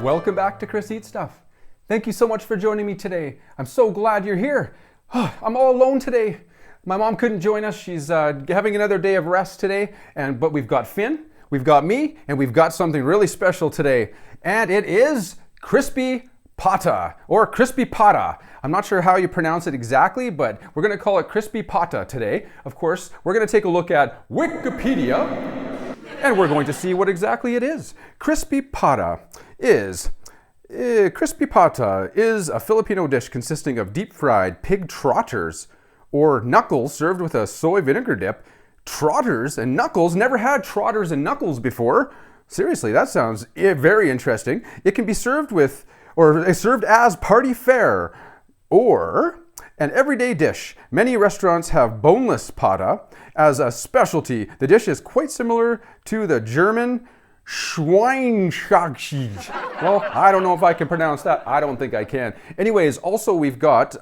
Welcome back to Chris Eats Stuff. Thank you so much for joining me today. I'm so glad you're here. I'm all alone today. My mom couldn't join us. She's having another day of rest today. But we've got Finn, we've got me, and we've got something really special today. And it is crispy pata or crispy pata. I'm not sure how you pronounce it exactly, but we're going to call it crispy pata today. Of course, we're going to take a look at Wikipedia, and we're going to see what exactly it is. Crispy pata is a Filipino dish consisting of deep-fried pig trotters or knuckles served with a soy vinegar dip. Trotters and knuckles? Never had trotters and knuckles before. Seriously, that sounds very interesting. It can be served with, or served as party fare, or an everyday dish. Many restaurants have boneless pata as a specialty. The dish is quite similar to the German Schweinshaxisch. Well, I don't know if I can pronounce that. I don't think I can. Anyways, also we've got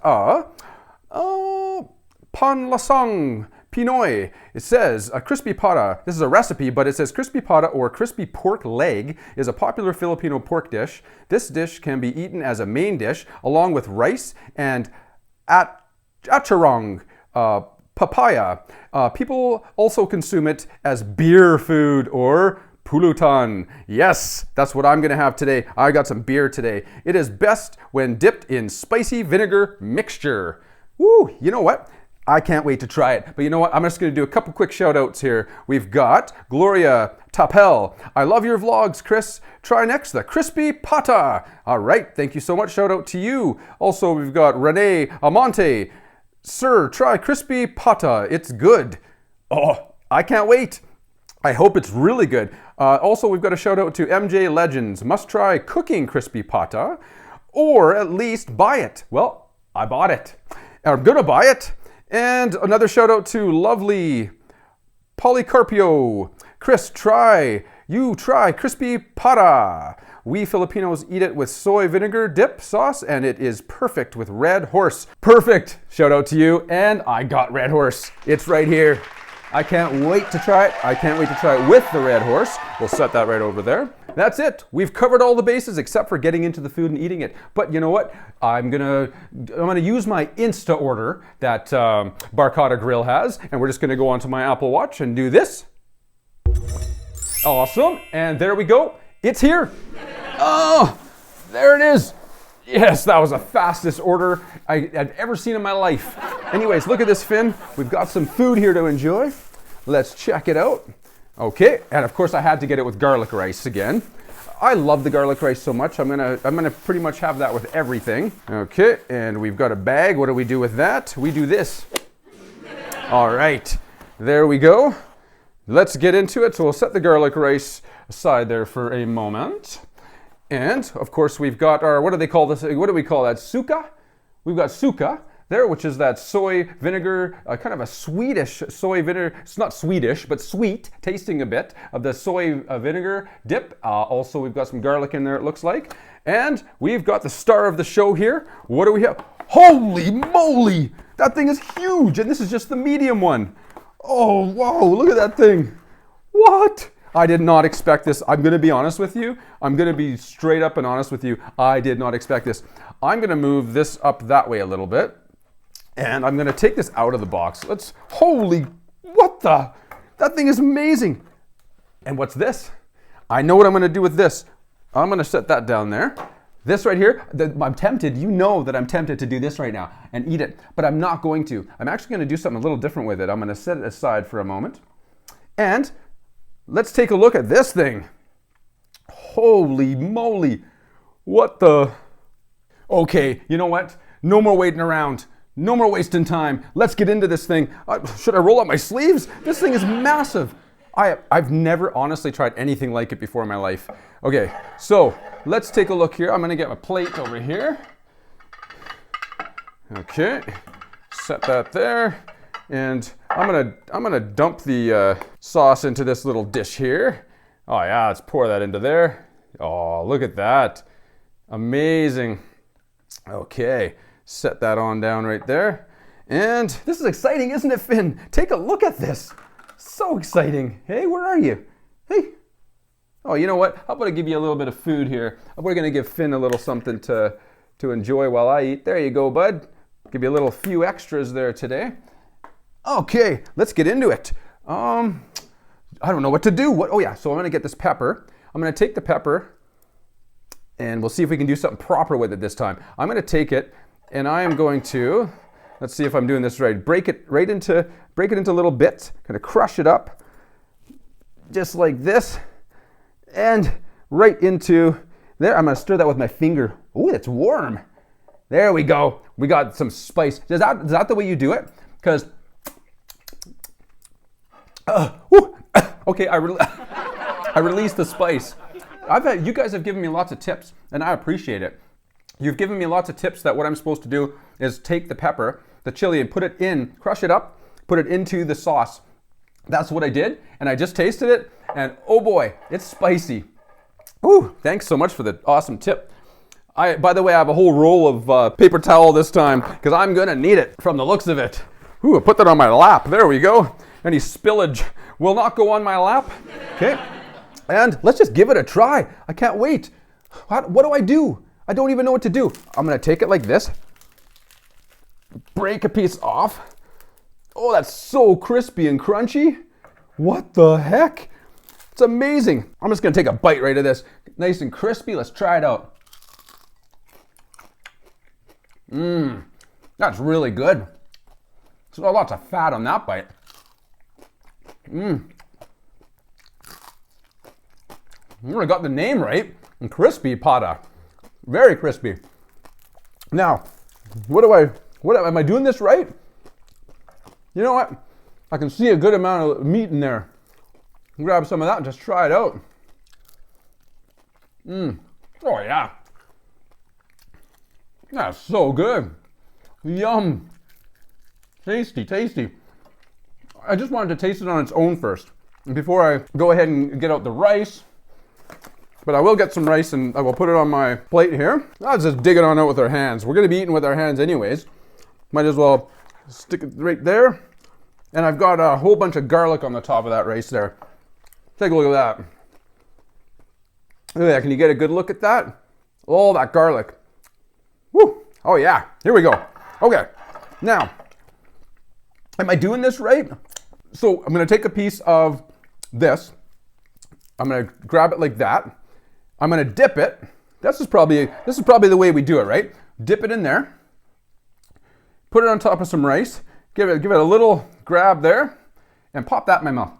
panlasang Pinoy. It says a crispy pata. This is a recipe, but it says crispy pata or crispy pork leg is a popular Filipino pork dish. This dish can be eaten as a main dish along with rice and atcharong, papaya. People also consume it as beer food or pulutan. Yes, that's what I'm going to have today. I got some beer today. It is best when dipped in spicy vinegar mixture. Woo, you know what? I can't wait to try it. But you know what? I'm just going to do a couple quick shout outs here. We've got Gloria Tapel. I love your vlogs, Chris. Try next the crispy pata. All right. Thank you so much. Shout out to you. Also, we've got Renee Amante. Sir, try crispy pata. It's good. Oh, I can't wait. I hope it's really good. Also, we've got a shout out to MJ Legends. Must try cooking crispy pata or at least buy it. Well, I bought it. I'm going to buy it. And another shout out to lovely Polycarpio. Chris, try crispy pata. We Filipinos eat it with soy vinegar dip sauce, and it is perfect with Red Horse. Perfect. Shout out to you. And I got Red Horse. It's right here. I can't wait to try it. I can't wait to try it with the Red Horse. We'll set that right over there. That's it. We've covered all the bases except for getting into the food and eating it. But you know what? I'm gonna use my Insta order that Barcata Grill has, and we're just gonna go onto my Apple Watch and do this. Awesome. And there we go. It's here. Oh, there it is. Yes, that was the fastest order I've ever seen in my life. Anyways, look at this, Finn. We've got some food here to enjoy. Let's check it out. Okay, and of course I had to get it with garlic rice again. I love the garlic rice so much. I'm gonna pretty much have that with everything. Okay, and we've got a bag. What do we do with that? We do this. All right, there we go. Let's get into it. So we'll set the garlic rice aside there for a moment. And of course we've got our, what do they call this? What do we call that? Suka? We've got suka there, which is that soy vinegar, kind of a Swedish soy vinegar. It's not Swedish, but sweet, tasting a bit of the soy vinegar dip. Also, we've got some garlic in there, it looks like. And we've got the star of the show here. What do we have? Holy moly! That thing is huge, and this is just the medium one. Oh, whoa, look at that thing. What? I did not expect this. I'm going to be honest with you. I'm going to be straight up and honest with you. I did not expect this. I'm going to move this up that way a little bit. And I'm going to take this out of the box. That thing is amazing. And what's this? I know what I'm going to do with this. I'm going to set that down there. This right here, I'm tempted. You know that I'm tempted to do this right now and eat it. But I'm not going to. I'm actually going to do something a little different with it. I'm going to set it aside for a moment. And let's take a look at this thing. Holy moly. What the? Okay, you know what? No more waiting around. No more wasting time. Let's get into this thing. Should I roll up my sleeves? This thing is massive. I've never honestly tried anything like it before in my life. Okay, so let's take a look here. I'm gonna get my plate over here. Okay, set that there. And I'm gonna dump the sauce into this little dish here. Oh yeah, let's pour that into there. Oh, look at that. Amazing. Okay, set that on down right there. And this is exciting, isn't it, Finn? Take a look at this. So exciting. Hey, where are you? Hey. Oh, you know what? How about I give you a little bit of food here? We're going to give Finn a little something to enjoy while I eat. There you go, bud. Give you a little few extras there today. Okay, let's get into it. I don't know what to do. Oh yeah, so I'm going to get this pepper. I'm going to take the pepper and we'll see if we can do something proper with it this time. I'm going to take it and I am going to, let's see if I'm doing this right. Break it into little bits. Kind of crush it up just like this and right into there. I'm going to stir that with my finger. Ooh, it's warm. There we go. We got some spice. Is that the way you do it? Because, okay, I released the spice. You guys have given me lots of tips, and I appreciate it. You've given me lots of tips that what I'm supposed to do is take the pepper, the chili, and put it in, crush it up, put it into the sauce. That's what I did, and I just tasted it, and oh boy, it's spicy. Ooh, thanks so much for the awesome tip. By the way, I have a whole roll of paper towel this time because I'm going to need it from the looks of it. Ooh, I put that on my lap. There we go. Any spillage will not go on my lap. Okay. And let's just give it a try. I can't wait. What do I do? I don't even know what to do. I'm going to take it like this. Break a piece off. Oh, that's so crispy and crunchy. What the heck? It's amazing. I'm just going to take a bite right of this. Nice and crispy. Let's try it out. That's really good. There's lots of fat on that bite. I got the name right. And crispy pata. Very crispy. Now, am I doing this right? You know what? I can see a good amount of meat in there. Grab some of that and just try it out. Oh yeah. That's so good. Yum. Tasty, tasty. I just wanted to taste it on its own first before I go ahead and get out the rice. But I will get some rice and I will put it on my plate here. Let's just dig it on out with our hands. We're going to be eating with our hands anyways. Might as well stick it right there. And I've got a whole bunch of garlic on the top of that rice there. Take a look at that. Look at that. Can you get a good look at that? All that garlic. Woo! Oh yeah, here we go. Okay, now, am I doing this right? So I'm gonna take a piece of this. I'm gonna grab it like that. I'm gonna dip it. This is probably the way we do it, right? Dip it in there. Put it on top of some rice. Give it a little grab there, and pop that in my mouth.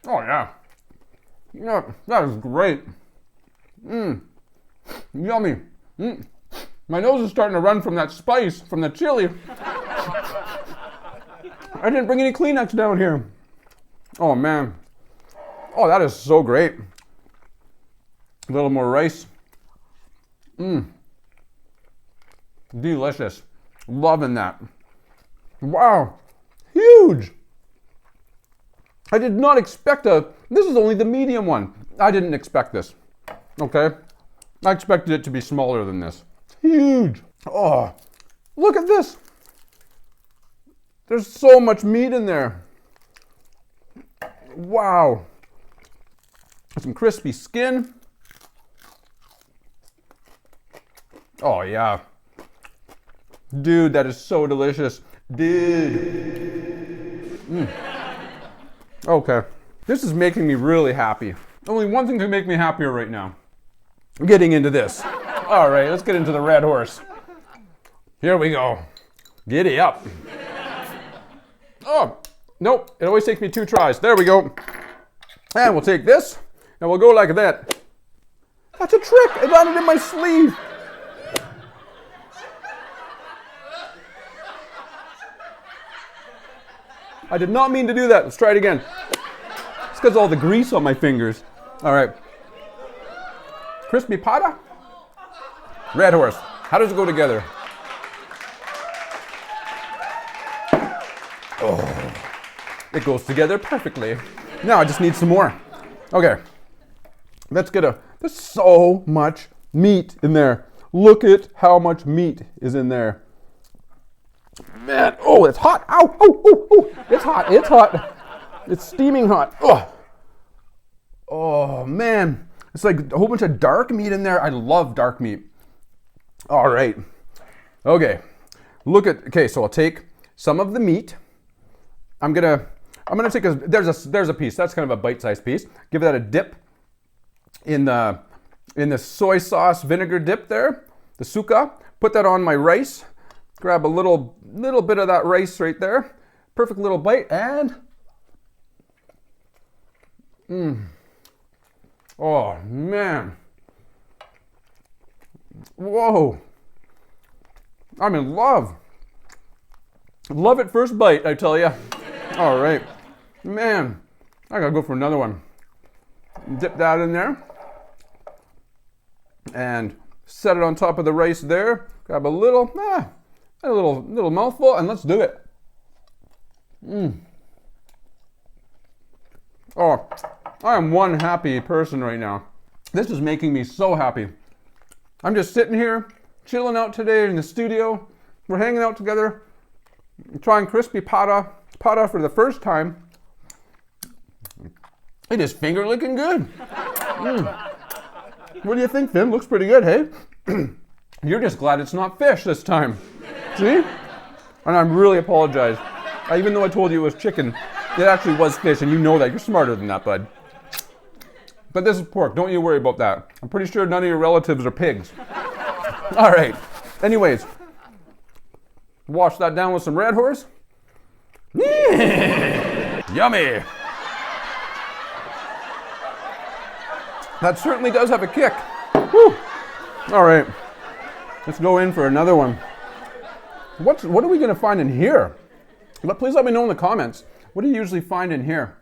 Oh yeah. Yeah, that is great. Yummy. My nose is starting to run from that spice, from the chili. I didn't bring any Kleenex down here. Oh man. Oh, that is so great. A little more rice. Delicious. Loving that. Wow. Huge. I did not expect this is only the medium one. I didn't expect this. Okay? I expected it to be smaller than this. Huge. Oh, look at this. There's so much meat in there. Wow. Some crispy skin. Oh, yeah. Dude, that is so delicious. Dude. Okay. This is making me really happy. Only one thing can make me happier right now. Getting into this. All right, let's get into the red horse. Here we go. Giddy up. Oh, nope. It always takes me 2 tries. There we go. And we'll take this, and we'll go like that. That's a trick. It landed in my sleeve. I did not mean to do that. Let's try it again. It's because of all the grease on my fingers. All right. Crispy pata. Red horse. How does it go together? Oh, it goes together perfectly. Now I just need some more. Okay. Let's get there's so much meat in there. Look at how much meat is in there. Man, oh, it's hot. Ow, oh, oh, oh. It's hot, it's hot. It's steaming hot. Oh, oh man. It's like a whole bunch of dark meat in there. I love dark meat. All right. Okay. Okay, so I'll take some of the meat. I'm gonna take there's a piece. That's kind of a bite-sized piece. Give that a dip in the soy sauce vinegar dip there, the suka. Put that on my rice. Grab a little bit of that rice right there. Perfect little bite and oh man. Whoa. I'm in love. Love at first bite, I tell you. All right. Man, I gotta go for another one. Dip that in there. And set it on top of the rice there. Grab a little mouthful, and let's do it. Oh, I am one happy person right now. This is making me so happy. I'm just sitting here, chilling out today in the studio. We're hanging out together, trying crispy pata for the first time. It is finger licking good. What do you think, Finn? Looks pretty good, hey? You're just glad it's not fish this time. See? And I'm really apologize. Even though I told you it was chicken, it actually was fish, and you know that. You're smarter than that, bud. But this is pork. Don't you worry about that. I'm pretty sure none of your relatives are pigs. All right. Anyways, wash that down with some Red Horse. Yummy. That certainly does have a kick. Whew. All right. Let's go in for another one. What are we going to find in here? Please let me know in the comments. What do you usually find in here?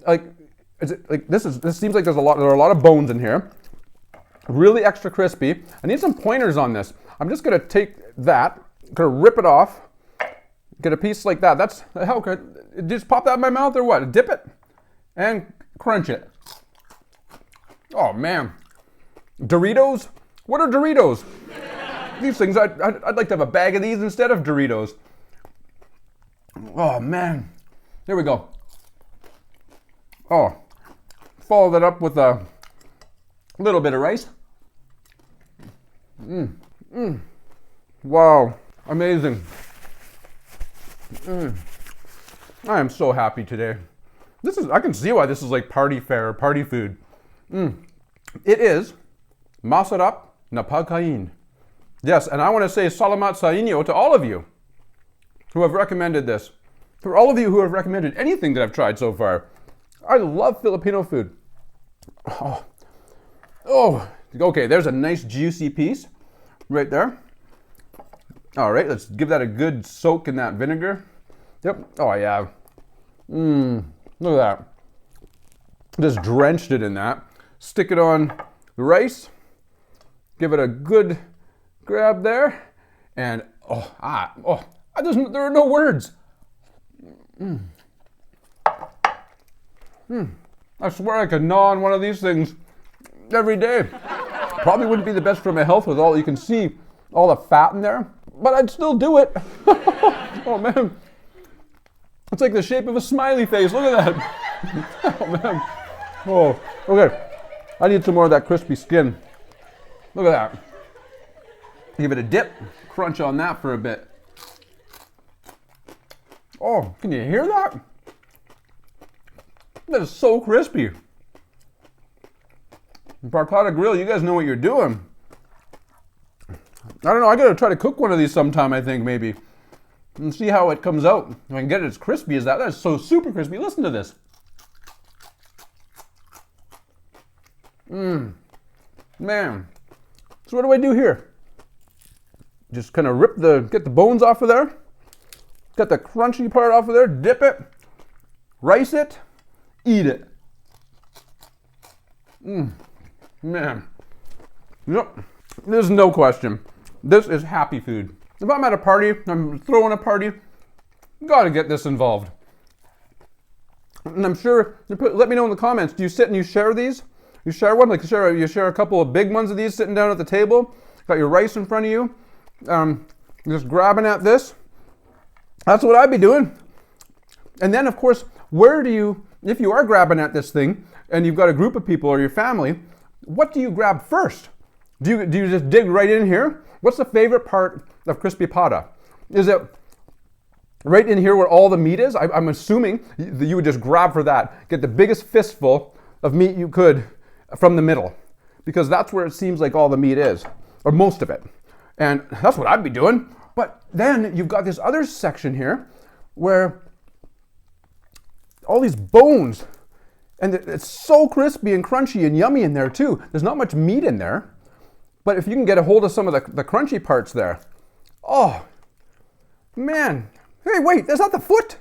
Like, is it like this seems like there are a lot of bones in here. Really extra crispy. I need some pointers on this. I'm just gonna take that, gonna rip it off, get a piece like that. That's how could just pop that in my mouth or what? Dip it and crunch it. Oh man, Doritos? What are Doritos? These things, I'd like to have a bag of these instead of Doritos. Oh man, there we go. Oh, follow that up with a little bit of rice. Wow, amazing. I am so happy today. I can see why this is like party fare, party food. It is masarap na pagkain. Yes, and I want to say salamat sa inyo to all of you who have recommended this. For all of you who have recommended anything that I've tried so far. I love Filipino food. Oh, okay, there's a nice juicy piece right there. All right, let's give that a good soak in that vinegar. Yep, oh yeah. Look at that. Just drenched it in that. Stick it on the rice. Give it a good grab there. And, there are no words. I swear I could gnaw on one of these things every day. Probably wouldn't be the best for my health with all you can see, all the fat in there, but I'd still do it. Oh man, it's like the shape of a smiley face. Look at that. Oh man. Oh, okay. I need some more of that crispy skin. Look at that. Give it a dip, crunch on that for a bit. Oh, can you hear that? That is so crispy. Barcata Grill, you guys know what you're doing. I don't know, I gotta try to cook one of these sometime, I think, maybe. And see how it comes out. If I can get it as crispy as that. That is so super crispy. Listen to this. Man. So what do I do here? Just kind of get the bones off of there. Get the crunchy part off of there. Dip it. Rice it. Eat it. Man. Yep. There's no question. This is happy food. If I'm at a party, I'm throwing a party, gotta get this involved. And I'm sure, let me know in the comments, do you sit and you share these? You share one? Like you share a couple of big ones of these sitting down at the table? Got your rice in front of you? Just grabbing at this? That's what I'd be doing. And then, of course, where do you, if you are grabbing at this thing and you've got a group of people or your family, what do you grab first? Do you just dig right in here? What's the favorite part of crispy pata? Is it right in here where all the meat is? I'm assuming that you would just grab for that. Get the biggest fistful of meat you could from the middle, because that's where it seems like all the meat is, or most of it. And that's what I'd be doing. But then you've got this other section here where all these bones, and it's so crispy and crunchy and yummy in there too. There's not much meat in there, but if you can get a hold of some of the crunchy parts there, oh, man. Hey, wait, that's not the foot.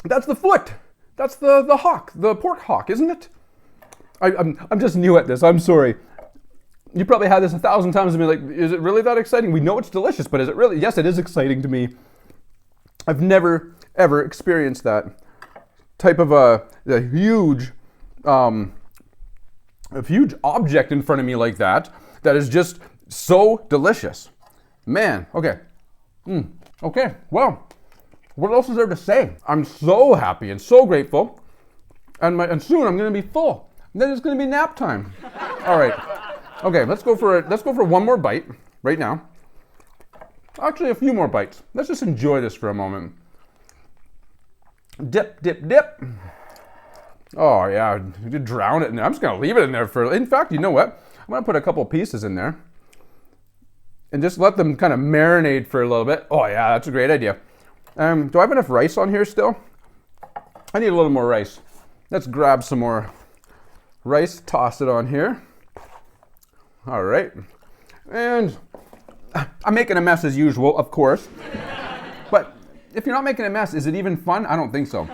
That's the foot. That's the hock, the pork hock, isn't it? I'm just new at this, I'm sorry. You probably had this 1,000 times and be like, is it really that exciting? We know it's delicious, but is it really? Yes, it is exciting to me. I've never, ever experienced that type of a huge object in front of me like that is just so delicious. Man, okay. Okay, well, what else is there to say? I'm so happy and so grateful, and soon I'm going to be full. And then it's going to be nap time. All right. Okay, let's go for one more bite right now. Actually, a few more bites. Let's just enjoy this for a moment. Dip, dip, dip. Oh yeah, you could drown it in there. I'm just gonna leave it in there in fact, you know what? I'm gonna put a couple pieces in there and just let them kind of marinate for a little bit. Oh yeah, that's a great idea. Do I have enough rice on here still? I need a little more rice. Let's grab some more rice, toss it on here. All right. And I'm making a mess as usual, of course. But if you're not making a mess, is it even fun? I don't think so.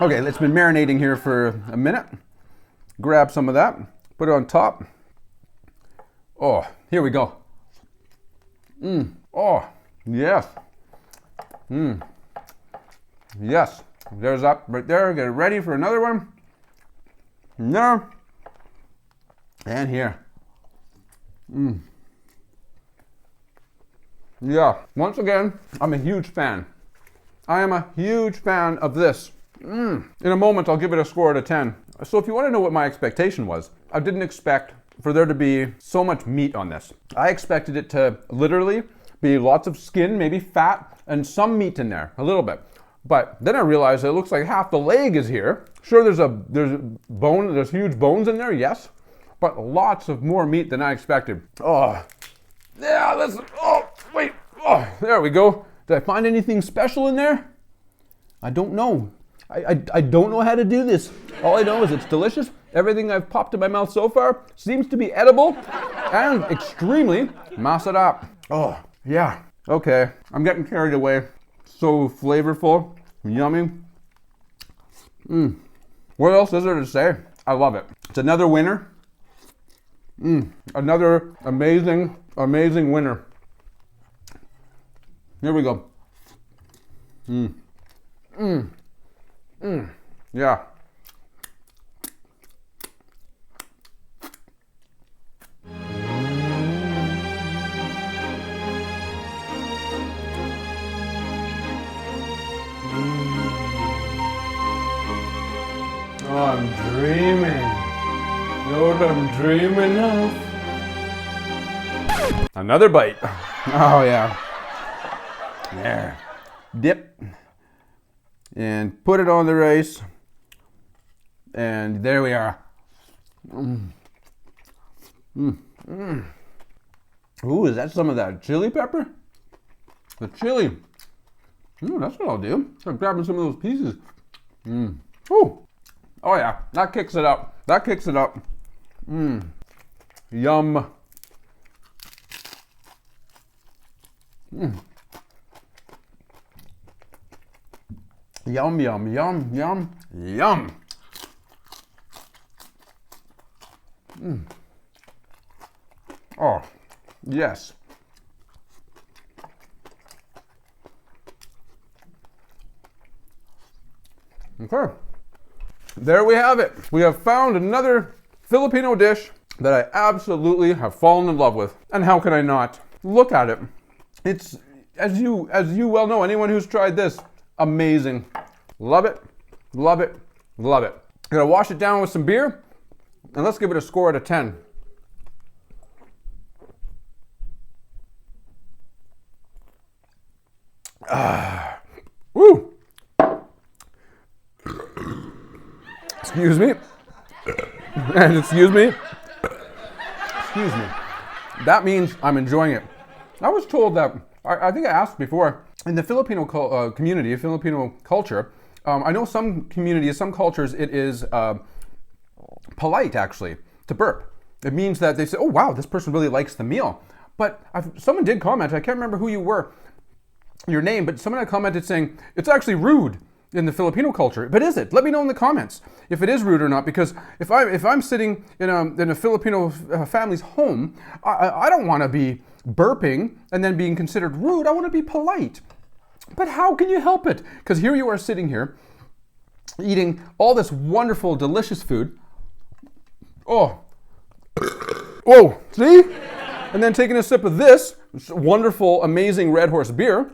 Okay, it's been marinating here for a minute. Grab some of that, put it on top. Oh, here we go. Oh, yes. Yes, there's that right there. Get it ready for another one. There. And here. Yeah, once again, I'm a huge fan. I am a huge fan of this. In a moment, I'll give it a score out of 10. So if you want to know what my expectation was, I didn't expect for there to be so much meat on this. I expected it to literally be lots of skin, maybe fat, and some meat in there, a little bit. But then I realized it looks like half the leg is here. Sure, there's huge bones in there, yes, but lots of more meat than I expected. Oh, yeah, there we go. Did I find anything special in there? I don't know. I don't know how to do this. All I know is it's delicious. Everything I've popped in my mouth so far seems to be edible and extremely massed up. Oh, yeah. Okay, I'm getting carried away. So flavorful, yummy. What else is there to say? I love it. It's another winner. Another amazing, amazing winner. Here we go. Yeah. Oh, I'm dreaming. You know what I'm dreaming of? Another bite. Oh, yeah. There. Dip. And put it on the rice. And there we are. Ooh, is that some of that chili pepper? The chili. That's what I'll do. I'm grabbing some of those pieces. Ooh. Oh yeah, that kicks it up. That kicks it up. Yum. Yum, yum, yum, yum, yum. Oh, yes. Okay. There we have it. We have found another Filipino dish that I absolutely have fallen in love with. And how can I not? Look at it. It's, as you well know, anyone who's tried this, amazing. Love it, love it, love it. I'm gonna wash it down with some beer, and let's give it a score out of 10. Woo! Excuse me. And excuse me. Excuse me. That means I'm enjoying it. I was told that, I think I asked before, in the Filipino community, Filipino culture, I know some communities, some cultures, it is polite actually to burp. It means that they say, oh wow, this person really likes the meal. But someone did comment, I can't remember who you were, your name, but someone had commented saying, it's actually rude in the Filipino culture. But is it? Let me know in the comments if it is rude or not, because if I'm sitting in a Filipino family's home, I don't want to be burping and then being considered rude. I want to be polite. But how can you help it? Because here you are sitting here eating all this wonderful, delicious food. Oh, whoa, see? And then taking a sip of this wonderful, amazing Red Horse beer.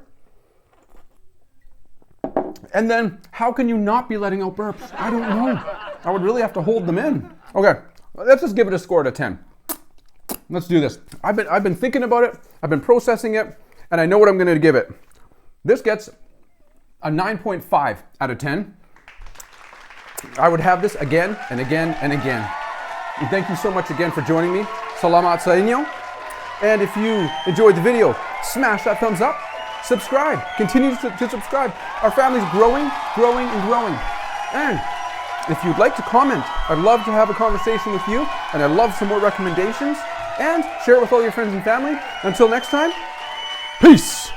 And then how can you not be letting out burps? I don't know. I would really have to hold them in. Okay, let's just give it a score out of 10. Let's do this. I've been thinking about it. I've been processing it, and I know what I'm going to give it. This gets a 9.5 out of 10. I would have this again and again and again. And thank you so much again for joining me. Salamat sa inyo. And if you enjoyed the video, smash that thumbs up. Subscribe. Continue to subscribe. Our family's growing, growing, and growing. And if you'd like to comment, I'd love to have a conversation with you, and I'd love some more recommendations. And share it with all your friends and family. Until next time, peace.